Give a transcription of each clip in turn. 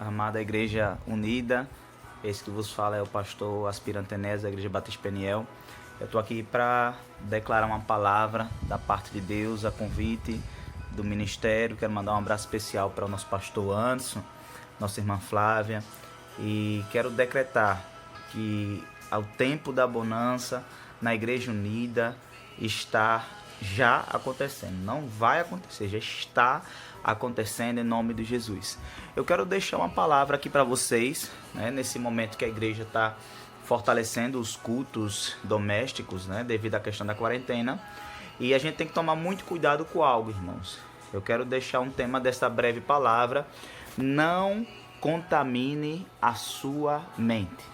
amada Igreja Unida. Esse que vos fala é o pastor aspirante Enéas da Igreja Batista Peniel. Eu estou aqui para declarar uma palavra da parte de Deus, a convite do ministério. Quero mandar um abraço especial para o nosso pastor Anderson, nossa irmã Flávia, e quero decretar que ao tempo da bonança na Igreja Unida está já acontecendo. Não vai acontecer, já está acontecendo em nome de Jesus. Eu quero deixar uma palavra aqui para vocês, né, nesse momento que a igreja está fortalecendo os cultos domésticos, né, devido à questão da quarentena. E a gente tem que tomar muito cuidado com algo, irmãos. Eu quero deixar um tema dessa breve palavra: não contamine a sua mente.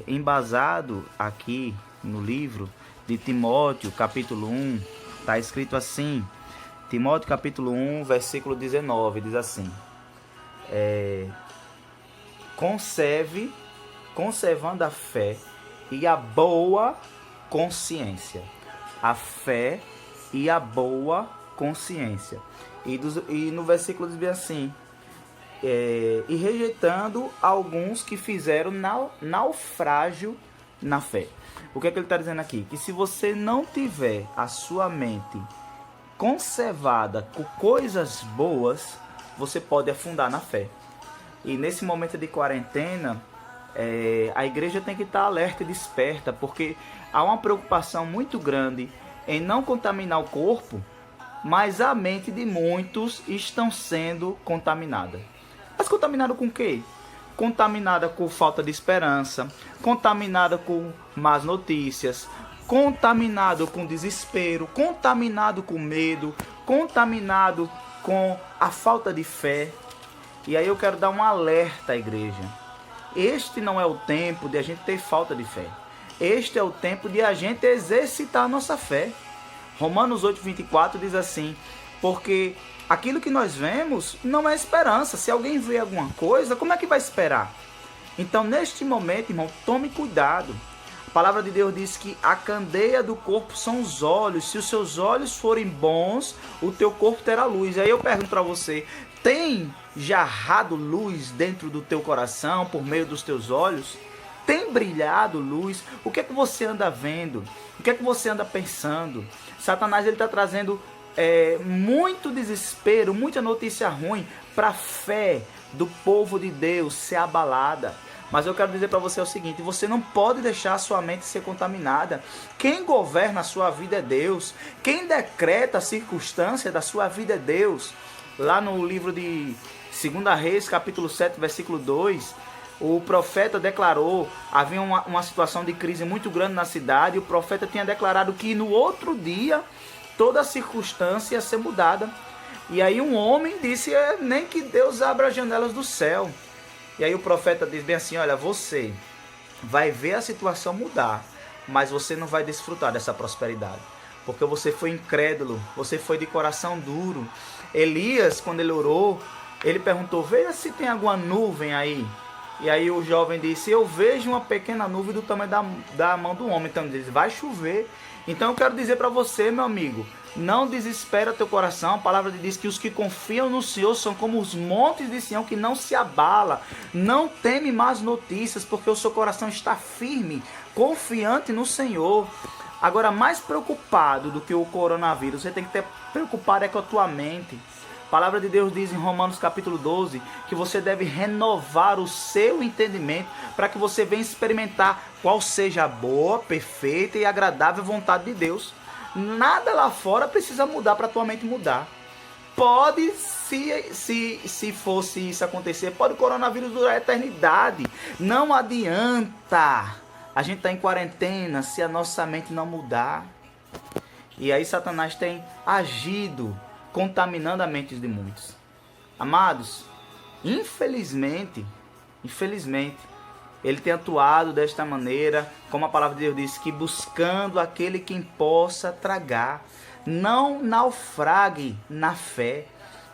Embasado aqui no livro de Timóteo, capítulo 1, está escrito assim. Timóteo, capítulo 1, versículo 19, diz assim: conservando a fé e a boa consciência. A fé e a boa consciência. E no versículo diz bem assim: e rejeitando alguns que fizeram naufrágio na fé. O que é que ele está dizendo aqui? Que se você não tiver a sua mente conservada com coisas boas, você pode afundar na fé. E nesse momento de quarentena, a igreja tem que estar alerta e desperta, porque há uma preocupação muito grande em não contaminar o corpo, mas a mente de muitos estão sendo contaminada. Mas contaminada com o quê? Contaminada com falta de esperança, contaminada com más notícias, contaminado com desespero, contaminado com medo, contaminado com a falta de fé. E aí eu quero dar um alerta à igreja. Este não é o tempo de a gente ter falta de fé. Este é o tempo de a gente exercitar a nossa fé. Romanos 8:24 diz assim: porque aquilo que nós vemos não é esperança. Se alguém vê alguma coisa, como é que vai esperar? Então, neste momento, irmão, tome cuidado. A palavra de Deus diz que a candeia do corpo são os olhos. Se os seus olhos forem bons, o teu corpo terá luz. Aí eu pergunto para você: tem jarrado luz dentro do teu coração por meio dos teus olhos? Tem brilhado luz? O que é que você anda vendo? O que é que você anda pensando? Satanás está trazendo muito desespero, muita notícia ruim para a fé do povo de Deus ser abalada. Mas eu quero dizer para você o seguinte: você não pode deixar a sua mente ser contaminada. Quem governa a sua vida é Deus. Quem decreta a circunstância da sua vida é Deus. Lá no livro de 2 Reis, capítulo 7, versículo 2, o profeta declarou, havia uma situação de crise muito grande na cidade, e o profeta tinha declarado que no outro dia toda a circunstância ia ser mudada. E aí um homem disse: nem que Deus abra as janelas do céu. E aí o profeta diz bem assim: olha, você vai ver a situação mudar, mas você não vai desfrutar dessa prosperidade, porque você foi incrédulo, você foi de coração duro. Elias, quando ele orou, ele perguntou: veja se tem alguma nuvem aí. E aí o jovem disse: eu vejo uma pequena nuvem do tamanho da mão do homem. Então ele diz: vai chover. Então eu quero dizer para você, meu amigo, não desespera teu coração. A palavra diz que os que confiam no Senhor são como os montes de Sião, que não se abala. Não teme más notícias, porque o seu coração está firme, confiante no Senhor. Agora, mais preocupado do que o coronavírus, você tem que ter preocupado com a tua mente. A palavra de Deus diz em Romanos capítulo 12 que você deve renovar o seu entendimento para que você venha experimentar qual seja a boa, perfeita e agradável vontade de Deus. Nada lá fora precisa mudar para a tua mente mudar. Pode, se fosse isso acontecer, pode o coronavírus durar a eternidade. Não adianta a gente estar em quarentena se a nossa mente não mudar. E aí Satanás tem agido, contaminando a mente de muitos. Amados, infelizmente, ele tem atuado desta maneira, como a palavra de Deus diz, que buscando aquele quem possa tragar. Não naufrague na fé.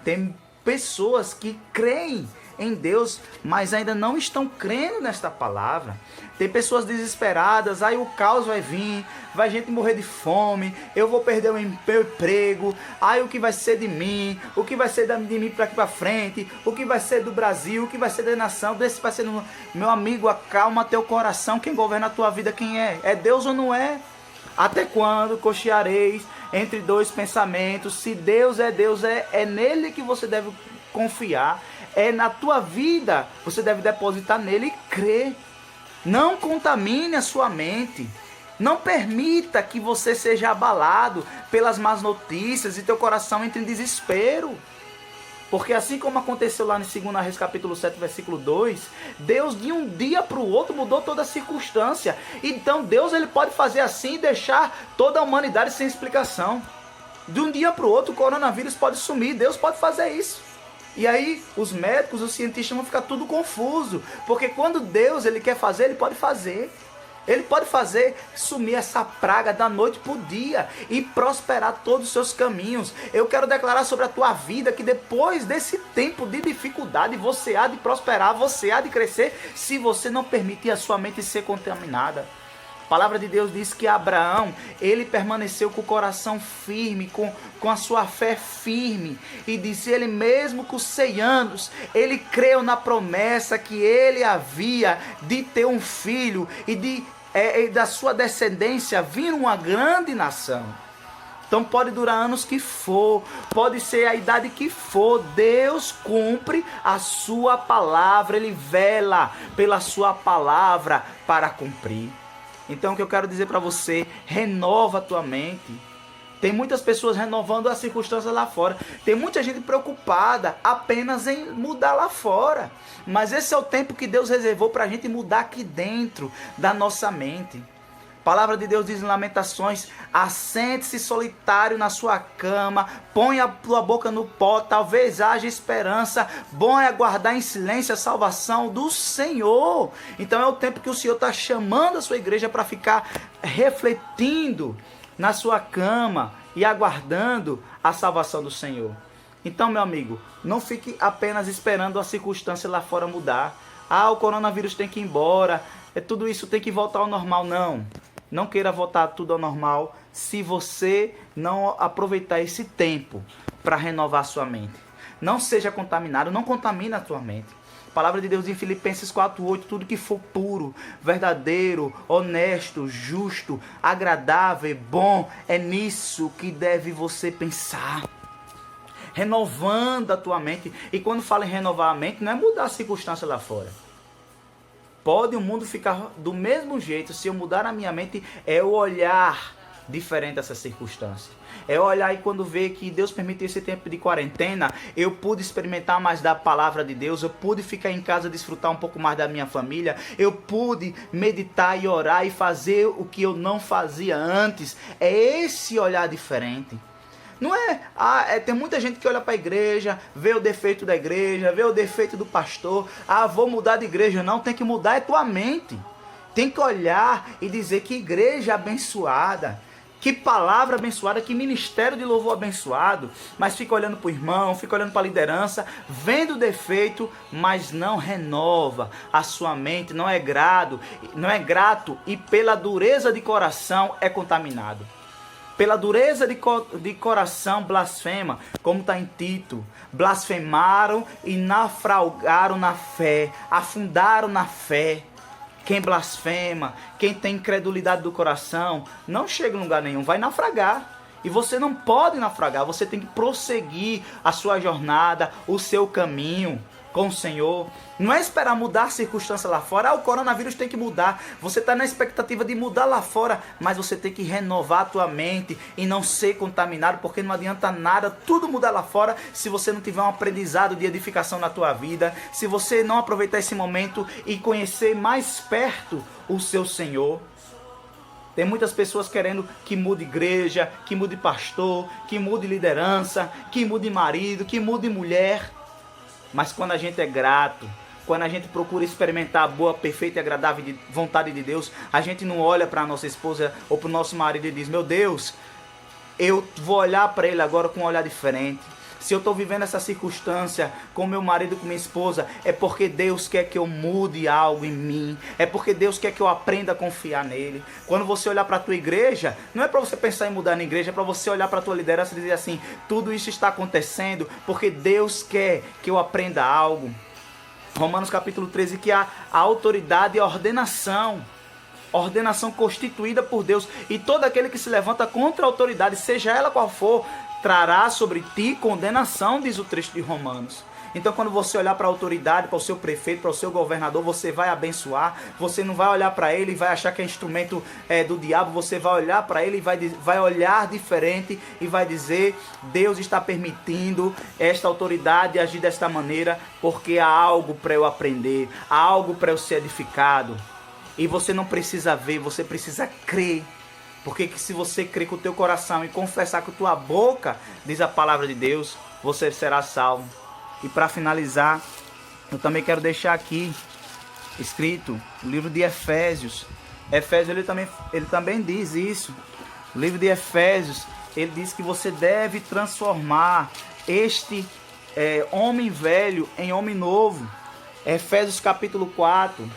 Tem pessoas que creem em Deus, mas ainda não estão crendo nesta palavra. Tem pessoas desesperadas, aí o caos vai vir, vai gente morrer de fome, eu vou perder o meu emprego, aí o que vai ser de mim, o que vai ser de mim para aqui para frente, o que vai ser do Brasil, o que vai ser da nação, desse vai ser do... Meu amigo, acalma teu coração, quem governa a tua vida quem é? É Deus ou não é? Até quando cocheareis entre dois pensamentos? Se Deus, é nele que você deve confiar, é na tua vida, você deve depositar nele e crer. Não contamine a sua mente. Não permita que você seja abalado pelas más notícias e teu coração entre em desespero. Porque assim como aconteceu lá em 2 Reis capítulo 7, versículo 2, Deus de um dia para o outro mudou toda a circunstância. Então Deus ele pode fazer assim e deixar toda a humanidade sem explicação. De um dia para o outro o coronavírus pode sumir, Deus pode fazer isso. E aí os médicos, os cientistas vão ficar tudo confuso, porque quando Deus ele quer fazer, ele pode fazer. Ele pode fazer sumir essa praga da noite para o dia e prosperar todos os seus caminhos. Eu quero declarar sobre a tua vida que depois desse tempo de dificuldade, você há de prosperar, você há de crescer, se você não permitir a sua mente ser contaminada. A palavra de Deus diz que Abraão, ele permaneceu com o coração firme, com a sua fé firme. E disse ele mesmo com 100 anos, ele creu na promessa que ele havia de ter um filho e da sua descendência vir uma grande nação. Então pode durar anos que for, pode ser a idade que for, Deus cumpre a sua palavra, ele vela pela sua palavra para cumprir. Então o que eu quero dizer para você, renova a tua mente. Tem muitas pessoas renovando as circunstâncias lá fora. Tem muita gente preocupada apenas em mudar lá fora. Mas esse é o tempo que Deus reservou para a gente mudar aqui dentro da nossa mente. A palavra de Deus diz em Lamentações, assente-se solitário na sua cama, põe a tua boca no pó, talvez haja esperança, bom é aguardar em silêncio a salvação do Senhor. Então é o tempo que o Senhor está chamando a sua igreja para ficar refletindo na sua cama e aguardando a salvação do Senhor. Então, meu amigo, não fique apenas esperando a circunstância lá fora mudar. O coronavírus tem que ir embora, tudo isso tem que voltar ao normal. Não queira voltar tudo ao normal se você não aproveitar esse tempo para renovar a sua mente. Não seja contaminado, não contamine a tua mente. A palavra de Deus em Filipenses 4:8, tudo que for puro, verdadeiro, honesto, justo, agradável, bom, é nisso que deve você pensar. Renovando a tua mente. E quando fala em renovar a mente, não é mudar a circunstância lá fora. Pode o mundo ficar do mesmo jeito, se eu mudar a minha mente, é o olhar diferente dessa circunstância. É olhar e quando ver que Deus permitiu esse tempo de quarentena, eu pude experimentar mais da palavra de Deus, eu pude ficar em casa, desfrutar um pouco mais da minha família, eu pude meditar e orar e fazer o que eu não fazia antes. É esse olhar diferente. Não tem muita gente que olha para a igreja, vê o defeito da igreja, vê o defeito do pastor. Vou mudar de igreja. Não, tem que mudar é tua mente. Tem que olhar e dizer que igreja abençoada, que palavra abençoada, que ministério de louvor abençoado. Mas fica olhando para o irmão, fica olhando para a liderança, vendo o defeito, mas não renova a sua mente, não é grato e pela dureza de coração é contaminado. Pela dureza de coração blasfema, como está em Tito. Blasfemaram e naufragaram na fé, afundaram na fé. Quem blasfema, quem tem incredulidade do coração, não chega em lugar nenhum, vai naufragar. E você não pode naufragar, você tem que prosseguir a sua jornada, o seu caminho com o Senhor. Não é esperar mudar a circunstância lá fora. O coronavírus tem que mudar. Você está na expectativa de mudar lá fora, mas você tem que renovar a tua mente e não ser contaminado, porque não adianta nada tudo mudar lá fora se você não tiver um aprendizado de edificação na tua vida, se você não aproveitar esse momento e conhecer mais perto o seu Senhor. Tem muitas pessoas querendo que mude igreja, que mude pastor, que mude liderança, que mude marido, que mude mulher. Mas quando a gente é grato, quando a gente procura experimentar a boa, perfeita e agradável vontade de Deus, a gente não olha para a nossa esposa ou para o nosso marido e diz: meu Deus, eu vou olhar para ele agora com um olhar diferente. Se eu estou vivendo essa circunstância com meu marido, com minha esposa, é porque Deus quer que eu mude algo em mim. É porque Deus quer que eu aprenda a confiar nele. Quando você olhar para a tua igreja, não é para você pensar em mudar na igreja, é para você olhar para a tua liderança e dizer assim, tudo isso está acontecendo porque Deus quer que eu aprenda algo. Romanos capítulo 13, que a autoridade e a ordenação constituída por Deus, e todo aquele que se levanta contra a autoridade, seja ela qual for, trará sobre ti condenação, diz o trecho de Romanos. Então quando você olhar para a autoridade, para o seu prefeito, para o seu governador, você vai abençoar. Você não vai olhar para ele e vai achar que é instrumento do diabo. Você vai olhar para ele e vai olhar diferente e vai dizer, Deus está permitindo esta autoridade agir desta maneira porque há algo para eu aprender, há algo para eu ser edificado. E você não precisa ver, você precisa crer. Porque que se você crer com o teu coração e confessar com a tua boca, diz a palavra de Deus, você será salvo. E para finalizar, eu também quero deixar aqui escrito o livro de Efésios. Efésios ele também diz isso. O livro de Efésios, ele diz que você deve transformar este homem velho em homem novo. Efésios capítulo 4,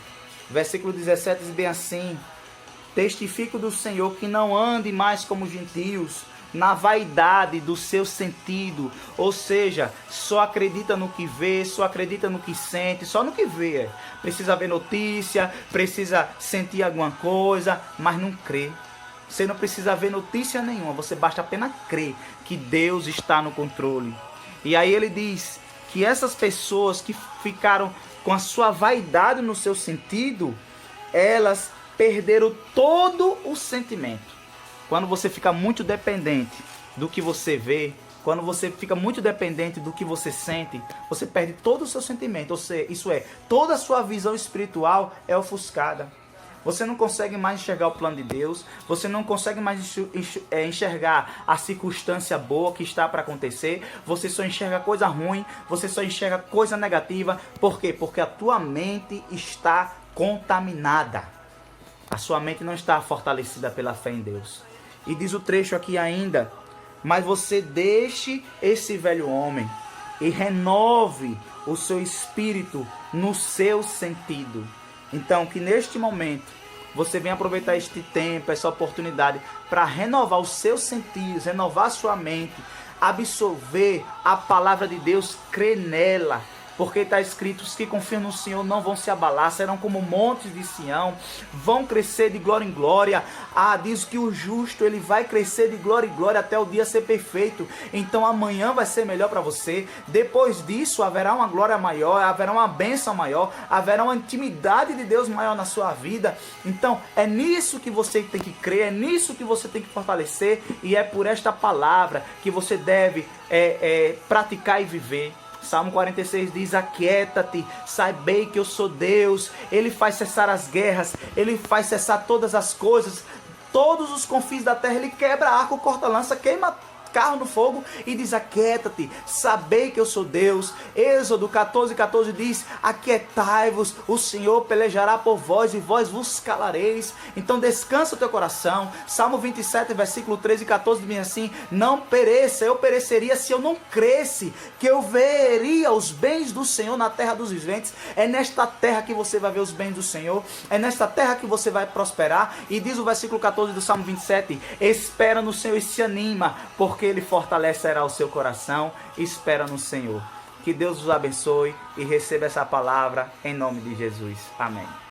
versículo 17 diz bem assim: testifico do Senhor que não ande mais como gentios, na vaidade do seu sentido, ou seja, só acredita no que vê, só acredita no que sente, só no que vê. Precisa ver notícia, precisa sentir alguma coisa, mas não crê. Você não precisa ver notícia nenhuma, você basta apenas crer que Deus está no controle. E aí ele diz que essas pessoas que ficaram com a sua vaidade no seu sentido, elas perderam todo o sentimento. Quando você fica muito dependente do que você vê, quando você fica muito dependente do que você sente, você perde todo o seu sentimento. Ou seja, isso é, toda a sua visão espiritual é ofuscada. Você não consegue mais enxergar o plano de Deus, você não consegue mais enxergar a circunstância boa que está para acontecer, você só enxerga coisa ruim, você só enxerga coisa negativa. Por quê? Porque a tua mente está contaminada. A sua mente não está fortalecida pela fé em Deus. E diz o trecho aqui ainda: mas você deixe esse velho homem e renove o seu espírito no seu sentido. Então, que neste momento você venha aproveitar este tempo, essa oportunidade para renovar os seus sentidos, renovar a sua mente, absorver a palavra de Deus, crer nela. Porque está escrito, os que confiam no Senhor não vão se abalar, serão como montes de Sião, vão crescer de glória em glória. Diz que o justo ele vai crescer de glória em glória até o dia ser perfeito. Então amanhã vai ser melhor para você. Depois disso haverá uma glória maior, haverá uma bênção maior, haverá uma intimidade de Deus maior na sua vida. Então é nisso que você tem que crer, é nisso que você tem que fortalecer. E é por esta palavra que você deve praticar e viver. Salmo 46 diz: aquieta-te, sabei que eu sou Deus. Ele faz cessar as guerras, ele faz cessar todas as coisas, todos os confins da terra. Ele quebra arco, corta lança, queima carro no fogo e diz: aquieta-te, sabei que eu sou Deus. Êxodo 14:14 diz: aquietai-vos, o Senhor pelejará por vós e vós vos calareis. Então descansa o teu coração. Salmo 27 versículo 13 e 14 diz assim: não pereça, eu pereceria se eu não cresse que eu veria os bens do Senhor na terra dos viventes. É nesta terra que você vai ver os bens do Senhor, é nesta terra que você vai prosperar. E diz o versículo 14 do Salmo 27: espera no Senhor e se anima, porque Ele fortalecerá o seu coração. Espera no Senhor. Que Deus os abençoe e receba essa palavra em nome de Jesus. Amém.